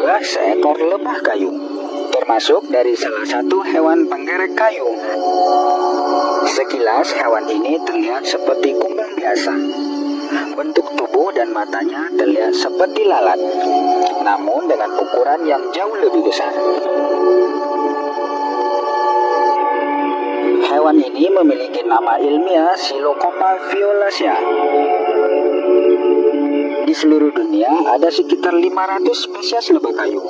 adalah seekor lebah kayu, termasuk dari salah satu hewan penggerek kayu. Sekilas hewan ini terlihat seperti kumbang biasa. Bentuk tubuh dan matanya terlihat seperti lalat, namun dengan ukuran yang jauh lebih besar. Hewan ini memiliki nama ilmiah Psilocopa violacea. Di seluruh dunia ada sekitar 500 spesies lebah kayu.